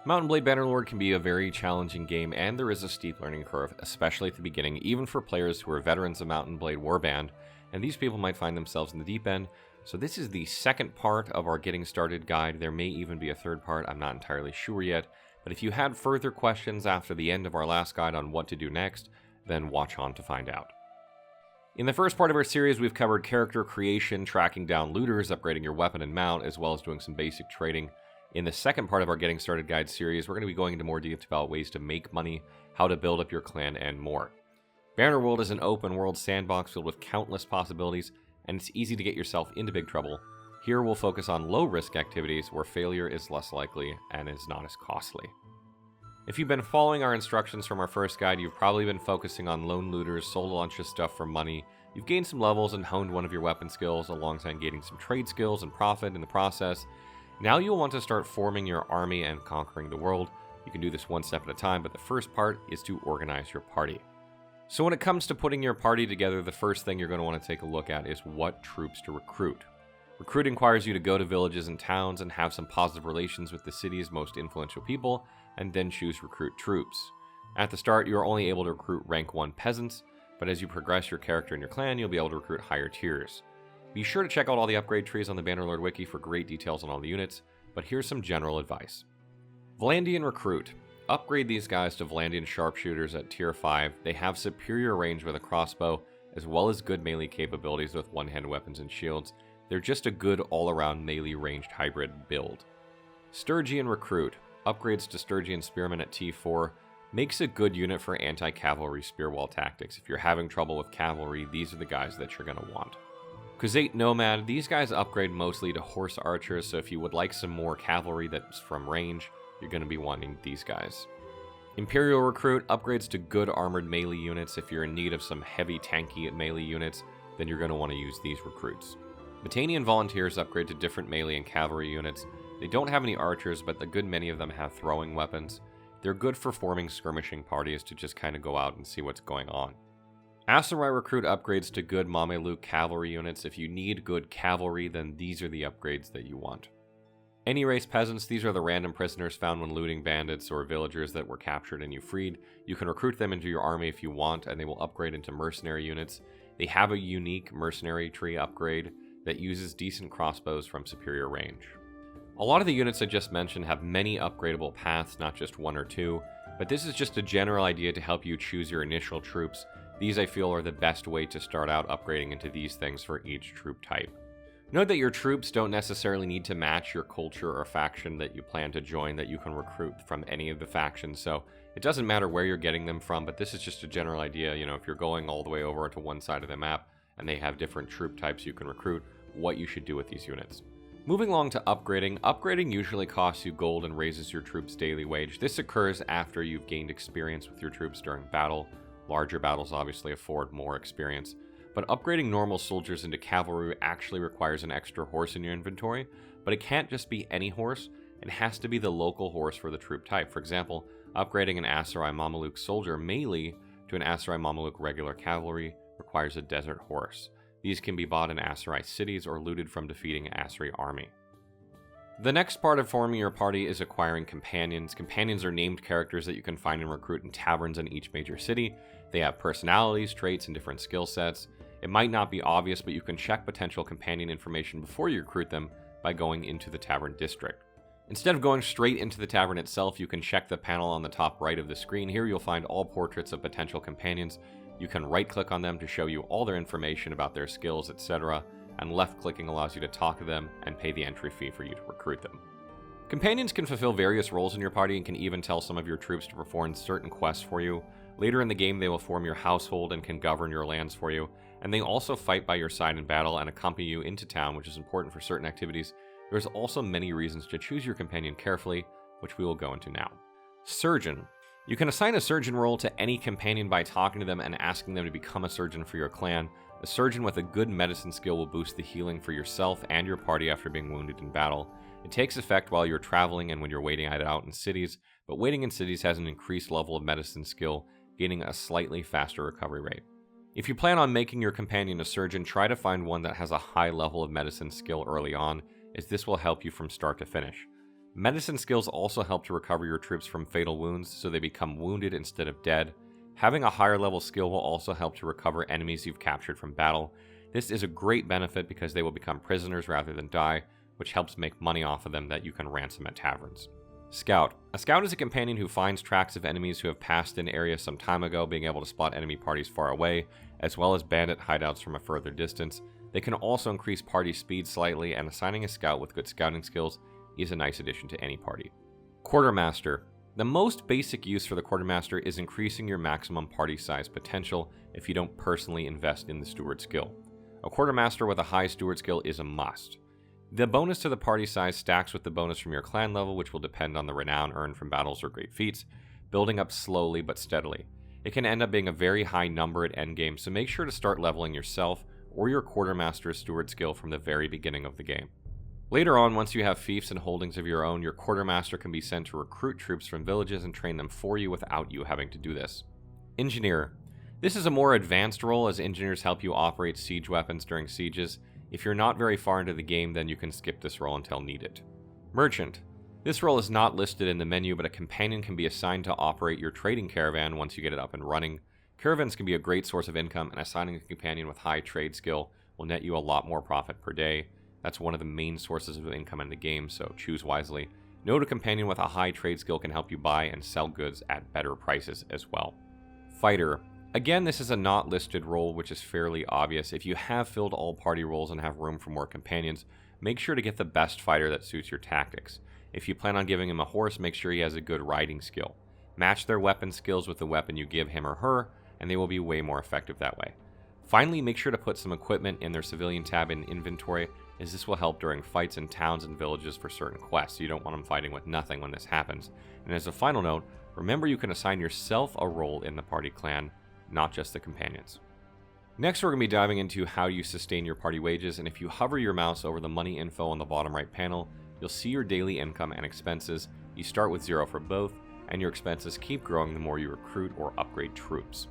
Mount & Blade Bannerlord can be a very challenging game, and there is a steep learning curve, especially at the beginning, even for players who are veterans of Mount & Blade Warband, and these people might find themselves in the deep end. So this is the second part of our Getting Started guide. There may even be a third part, I'm not entirely sure yet, but if you had further questions after the end of our last guide on what to do next, then watch on to find out. In the first part of our series, we've covered character creation, tracking down looters, upgrading your weapon and mount, as well as doing some basic trading. In the second part of our Getting Started guide series, we're going to be going into more detail about ways to make money, how to build up your clan, and more. Bannerworld is an open world sandbox filled with countless possibilities, and it's easy to get yourself into big trouble. Here we'll focus on low risk activities where failure is less likely and is not as costly. If you've been following our instructions from our first guide, you've probably been focusing on lone looters, sold a bunch of stuff for money. You've gained some levels and honed one of your weapon skills alongside gaining some trade skills and profit in the process. Now you'll want to start forming your army and conquering the world. You can do this one step at a time, but the first part is to organize your party. So when it comes to putting your party together, the first thing you're going to want to take a look at is what troops to recruit. Recruiting requires you to go to villages and towns and have some positive relations with the city's most influential people, and then choose recruit troops. At the start, you are only able to recruit rank 1 peasants, but as you progress your character and your clan, you'll be able to recruit higher tiers. Be sure to check out all the upgrade trees on the Bannerlord wiki for great details on all the units, but here's some general advice. Vlandian Recruit. Upgrade these guys to Vlandian Sharpshooters at tier 5. They have superior range with a crossbow, as well as good melee capabilities with one-hand weapons and shields. They're just a good all-around melee ranged hybrid build. Sturgian Recruit. Upgrades to Sturgian Spearmen at T4. Makes a good unit for anti-cavalry spear wall tactics. If you're having trouble with cavalry, these are the guys that you're going to want. Khuzait Nomad, these guys upgrade mostly to horse archers, so if you would like some more cavalry that's from range, you're going to be wanting these guys. Imperial Recruit upgrades to good armored melee units. If you're in need of some heavy tanky melee units, then you're going to want to use these recruits. Battanian Volunteers upgrade to different melee and cavalry units. They don't have any archers, but a good many of them have throwing weapons. They're good for forming skirmishing parties to just kind of go out and see what's going on. Aserai Recruit upgrades to good Mameluke cavalry units. If you need good cavalry, then these are the upgrades that you want. Any race peasants, these are the random prisoners found when looting bandits or villagers that were captured and you freed. You can recruit them into your army if you want, and they will upgrade into mercenary units. They have a unique mercenary tree upgrade that uses decent crossbows from superior range. A lot of the units I just mentioned have many upgradable paths, not just one or two, but this is just a general idea to help you choose your initial troops. These I feel are the best way to start out upgrading into these things for each troop type. Note that your troops don't necessarily need to match your culture or faction that you plan to join, that you can recruit from any of the factions, so it doesn't matter where you're getting them from, but this is just a general idea. If you're going all the way over to one side of the map and they have different troop types you can recruit, what you should do with these units. Moving along to upgrading. Upgrading usually costs you gold and raises your troops' daily wage. This occurs after you've gained experience with your troops during battle. Larger battles obviously afford more experience, but upgrading normal soldiers into cavalry actually requires an extra horse in your inventory, but it can't just be any horse, it has to be the local horse for the troop type. For example, upgrading an Aserai Mameluke soldier melee to an Aserai Mameluke regular cavalry requires a desert horse. These can be bought in Aserai cities or looted from defeating an Aserai army. The next part of forming your party is acquiring companions. Companions are named characters that you can find and recruit in taverns in each major city. They have personalities, traits, and different skill sets. It might not be obvious, but you can check potential companion information before you recruit them by going into the tavern district. Instead of going straight into the tavern itself, you can check the panel on the top right of the screen. Here you'll find all portraits of potential companions. You can right-click on them to show you all their information about their skills, etc., and left-clicking allows you to talk to them and pay the entry fee for you to recruit them. Companions can fulfill various roles in your party and can even tell some of your troops to perform certain quests for you. Later in the game, they will form your household and can govern your lands for you, and they also fight by your side in battle and accompany you into town, which is important for certain activities. There's also many reasons to choose your companion carefully, which we will go into now. Surgeon. You can assign a surgeon role to any companion by talking to them and asking them to become a surgeon for your clan. A surgeon with a good medicine skill will boost the healing for yourself and your party after being wounded in battle. It takes effect while you're traveling and when you're waiting it out in cities, but waiting in cities has an increased level of medicine skill, gaining a slightly faster recovery rate. If you plan on making your companion a surgeon, try to find one that has a high level of medicine skill early on, as this will help you from start to finish. Medicine skills also help to recover your troops from fatal wounds so they become wounded instead of dead. Having a higher level skill will also help to recover enemies you've captured from battle. This is a great benefit because they will become prisoners rather than die, which helps make money off of them that you can ransom at taverns. Scout. A scout is a companion who finds tracks of enemies who have passed an area some time ago, being able to spot enemy parties far away, as well as bandit hideouts from a further distance. They can also increase party speed slightly, and assigning a scout with good scouting skills is a nice addition to any party. Quartermaster. The most basic use for the quartermaster is increasing your maximum party size potential if you don't personally invest in the steward skill. A quartermaster with a high steward skill is a must. The bonus to the party size stacks with the bonus from your clan level, which will depend on the renown earned from battles or great feats, building up slowly but steadily. It can end up being a very high number at endgame, so make sure to start leveling yourself or your quartermaster's steward skill from the very beginning of the game. Later on, once you have fiefs and holdings of your own, your quartermaster can be sent to recruit troops from villages and train them for you without you having to do this. Engineer. This is a more advanced role, as engineers help you operate siege weapons during sieges. If you're not very far into the game, then you can skip this role until needed. Merchant. This role is not listed in the menu, but a companion can be assigned to operate your trading caravan once you get it up and running. Caravans can be a great source of income, and assigning a companion with high trade skill will net you a lot more profit per day. That's one of the main sources of income in the game, so choose wisely. Note a companion with a high trade skill can help you buy and sell goods at better prices as well. Fighter. Again, this is a not listed role, which is fairly obvious. If you have filled all party roles and have room for more companions, make sure to get the best fighter that suits your tactics. If you plan on giving him a horse, make sure he has a good riding skill. Match their weapon skills with the weapon you give him or her, and they will be way more effective that way. Finally, make sure to put some equipment in their civilian tab in inventory, as this will help during fights in towns and villages for certain quests. You don't want them fighting with nothing when this happens. And as a final note, remember you can assign yourself a role in the party clan, not just the companions. Next, we're going to be diving into how you sustain your party wages, and if you hover your mouse over the money info on the bottom right panel, you'll see your daily income and expenses. You start with 0 for both, and your expenses keep growing the more you recruit or upgrade troops.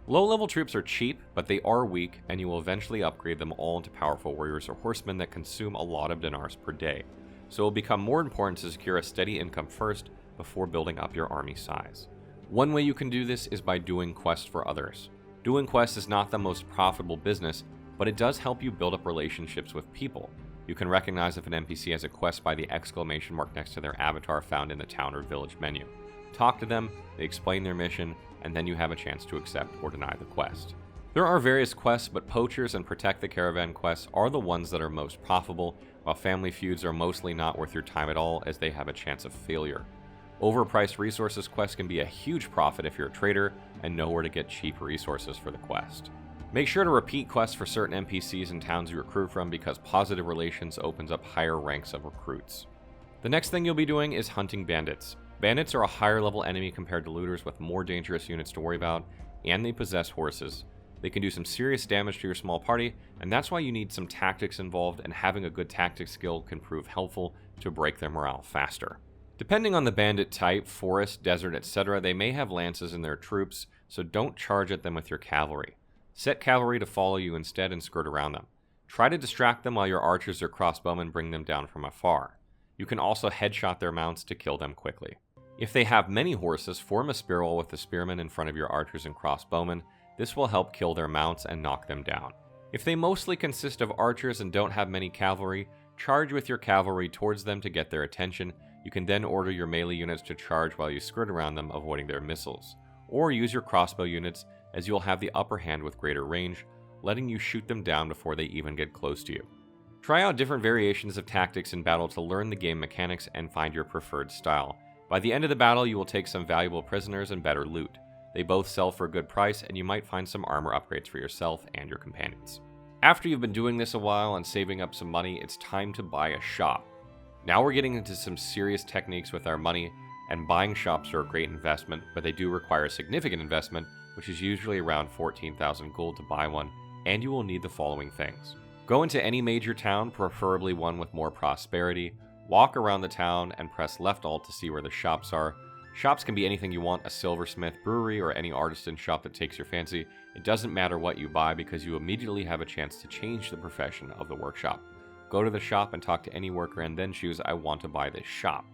Low-level troops are cheap, but they are weak, and you will eventually upgrade them all into powerful warriors or horsemen that consume a lot of dinars per day. So it will become more important to secure a steady income first before building up your army size. One way you can do this is by doing quests for others. Doing quests is not the most profitable business, but it does help you build up relationships with people. You can recognize if an NPC has a quest by the exclamation mark next to their avatar found in the town or village menu. Talk to them, they explain their mission, and then you have a chance to accept or deny the quest. There are various quests, but poachers and protect the caravan quests are the ones that are most profitable, while family feuds are mostly not worth your time at all, as they have a chance of failure. Overpriced resources quests can be a huge profit if you're a trader and know where to get cheap resources for the quest. Make sure to repeat quests for certain NPCs and towns you recruit from, because positive relations opens up higher ranks of recruits. The next thing you'll be doing is hunting bandits. Bandits are a higher level enemy compared to looters with more dangerous units to worry about, and they possess horses. They can do some serious damage to your small party, and that's why you need some tactics involved, and having a good tactics skill can prove helpful to break their morale faster. Depending on the bandit type, forest, desert, etc., they may have lances in their troops, so don't charge at them with your cavalry. Set cavalry to follow you instead and skirt around them. Try to distract them while your archers or crossbowmen bring them down from afar. You can also headshot their mounts to kill them quickly. If they have many horses, form a spear wall with the spearmen in front of your archers and crossbowmen. This will help kill their mounts and knock them down. If they mostly consist of archers and don't have many cavalry, charge with your cavalry towards them to get their attention. You can then order your melee units to charge while you skirt around them, avoiding their missiles. Or use your crossbow units, as you'll have the upper hand with greater range, letting you shoot them down before they even get close to you. Try out different variations of tactics in battle to learn the game mechanics and find your preferred style. By the end of the battle, you will take some valuable prisoners and better loot. They both sell for a good price, and you might find some armor upgrades for yourself and your companions. After you've been doing this a while and saving up some money, it's time to buy a shop. Now we're getting into some serious techniques with our money, and buying shops are a great investment, but they do require a significant investment, which is usually around 14,000 gold to buy one, and you will need the following things. Go into any major town, preferably one with more prosperity. Walk around the town and press left alt to see where the shops are. Shops can be anything you want, a silversmith, brewery, or any artisan shop that takes your fancy. It doesn't matter what you buy, because you immediately have a chance to change the profession of the workshop. Go to the shop and talk to any worker and then choose, I want to buy this shop.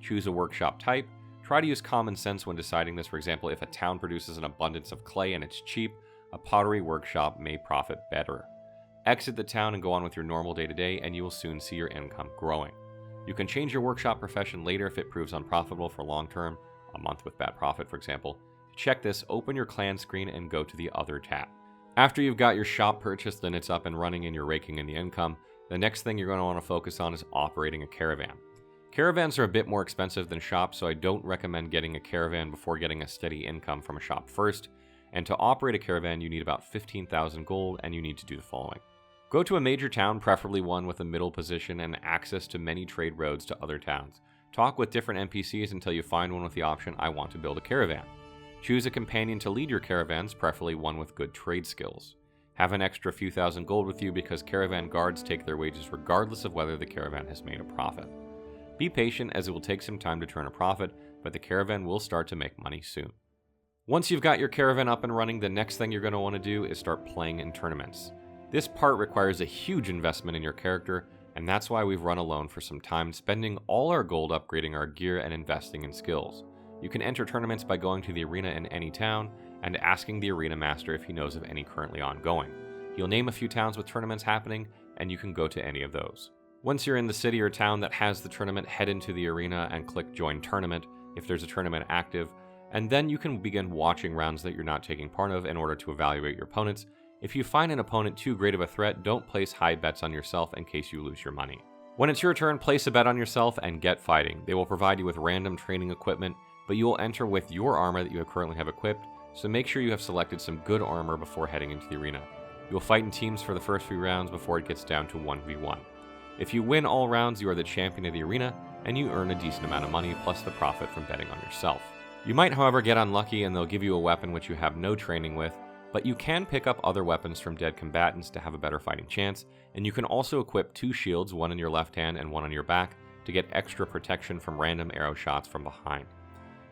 Choose a workshop type. Try to use common sense when deciding this. For example, if a town produces an abundance of clay and it's cheap, a pottery workshop may profit better. Exit the town and go on with your normal day-to-day, and you will soon see your income growing. You can change your workshop profession later if it proves unprofitable for long-term, a month with bad profit, for example. To check this, open your clan screen and go to the Other tab. After you've got your shop purchased and it's up and running and you're raking in the income, the next thing you're going to want to focus on is operating a caravan. Caravans are a bit more expensive than shops, so I don't recommend getting a caravan before getting a steady income from a shop first. And to operate a caravan, you need about 15,000 gold, and you need to do the following. Go to a major town, preferably one with a middle position and access to many trade roads to other towns. Talk with different NPCs until you find one with the option, I want to build a caravan. Choose a companion to lead your caravans, preferably one with good trade skills. Have an extra few thousand gold with you because caravan guards take their wages regardless of whether the caravan has made a profit. Be patient as it will take some time to turn a profit, but the caravan will start to make money soon. Once you've got your caravan up and running, the next thing you're going to want to do is start playing in tournaments. This part requires a huge investment in your character, and that's why we've run alone for some time, spending all our gold upgrading our gear and investing in skills. You can enter tournaments by going to the arena in any town and asking the arena master if he knows of any currently ongoing. He'll name a few towns with tournaments happening, and you can go to any of those. Once you're in the city or town that has the tournament, head into the arena and click Join Tournament if there's a tournament active, and then you can begin watching rounds that you're not taking part of in order to evaluate your opponents. If you find an opponent too great of a threat, don't place high bets on yourself in case you lose your money. When it's your turn, place a bet on yourself and get fighting. They will provide you with random training equipment, but you will enter with your armor that you currently have equipped, so make sure you have selected some good armor before heading into the arena. You will fight in teams for the first few rounds before it gets down to 1v1. If you win all rounds, you are the champion of the arena, and you earn a decent amount of money plus the profit from betting on yourself. You might, however, get unlucky and they'll give you a weapon which you have no training with, but you can pick up other weapons from dead combatants to have a better fighting chance, and you can also equip 2 shields, one in your left hand and one on your back, to get extra protection from random arrow shots from behind.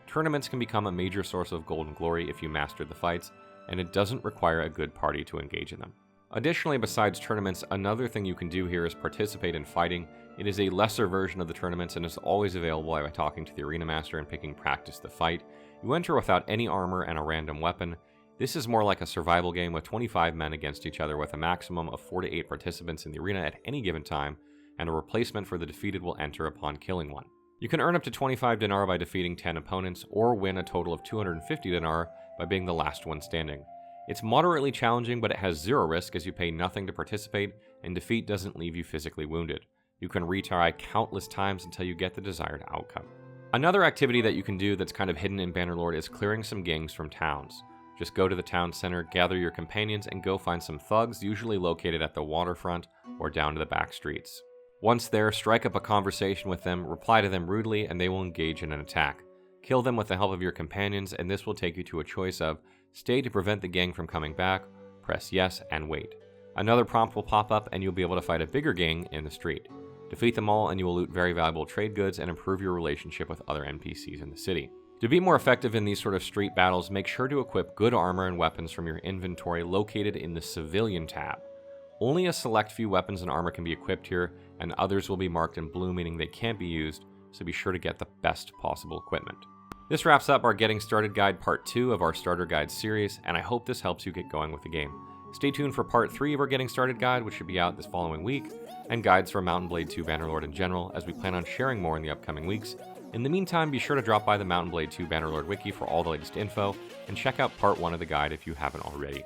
Tournaments can become a major source of gold and glory if you master the fights, and it doesn't require a good party to engage in them. Additionally, besides tournaments, another thing you can do here is participate in fighting. It is a lesser version of the tournaments and is always available by talking to the arena master and picking practice to fight. You enter without any armor and a random weapon. This is more like a survival game with 25 men against each other with a maximum of 4 to 8 participants in the arena at any given time, and a replacement for the defeated will enter upon killing one. You can earn up to 25 dinar by defeating 10 opponents, or win a total of 250 dinar by being the last one standing. It's moderately challenging, but it has zero risk as you pay nothing to participate, and defeat doesn't leave you physically wounded. You can retry countless times until you get the desired outcome. Another activity that you can do that's kind of hidden in Bannerlord is clearing some gangs from towns. Just go to the town center, gather your companions, and go find some thugs, usually located at the waterfront or down to the back streets. Once there, strike up a conversation with them, reply to them rudely, and they will engage in an attack. Kill them with the help of your companions, and this will take you to a choice of stay to prevent the gang from coming back, press yes, and wait. Another prompt will pop up, and you'll be able to fight a bigger gang in the street. Defeat them all, and you will loot very valuable trade goods and improve your relationship with other NPCs in the city. To be more effective in these sort of street battles, make sure to equip good armor and weapons from your inventory located in the Civilian tab. Only a select few weapons and armor can be equipped here, and others will be marked in blue, meaning they can't be used, so be sure to get the best possible equipment. This wraps up our Getting Started Guide Part 2 of our Starter Guide series, and I hope this helps you get going with the game. Stay tuned for Part 3 of our Getting Started Guide, which should be out this following week, and guides for Mountain Blade II Bannerlord in general, as we plan on sharing more in the upcoming weeks. In the meantime, be sure to drop by the Mountain Blade II Bannerlord wiki for all the latest info, and check out Part 1 of the guide if you haven't already.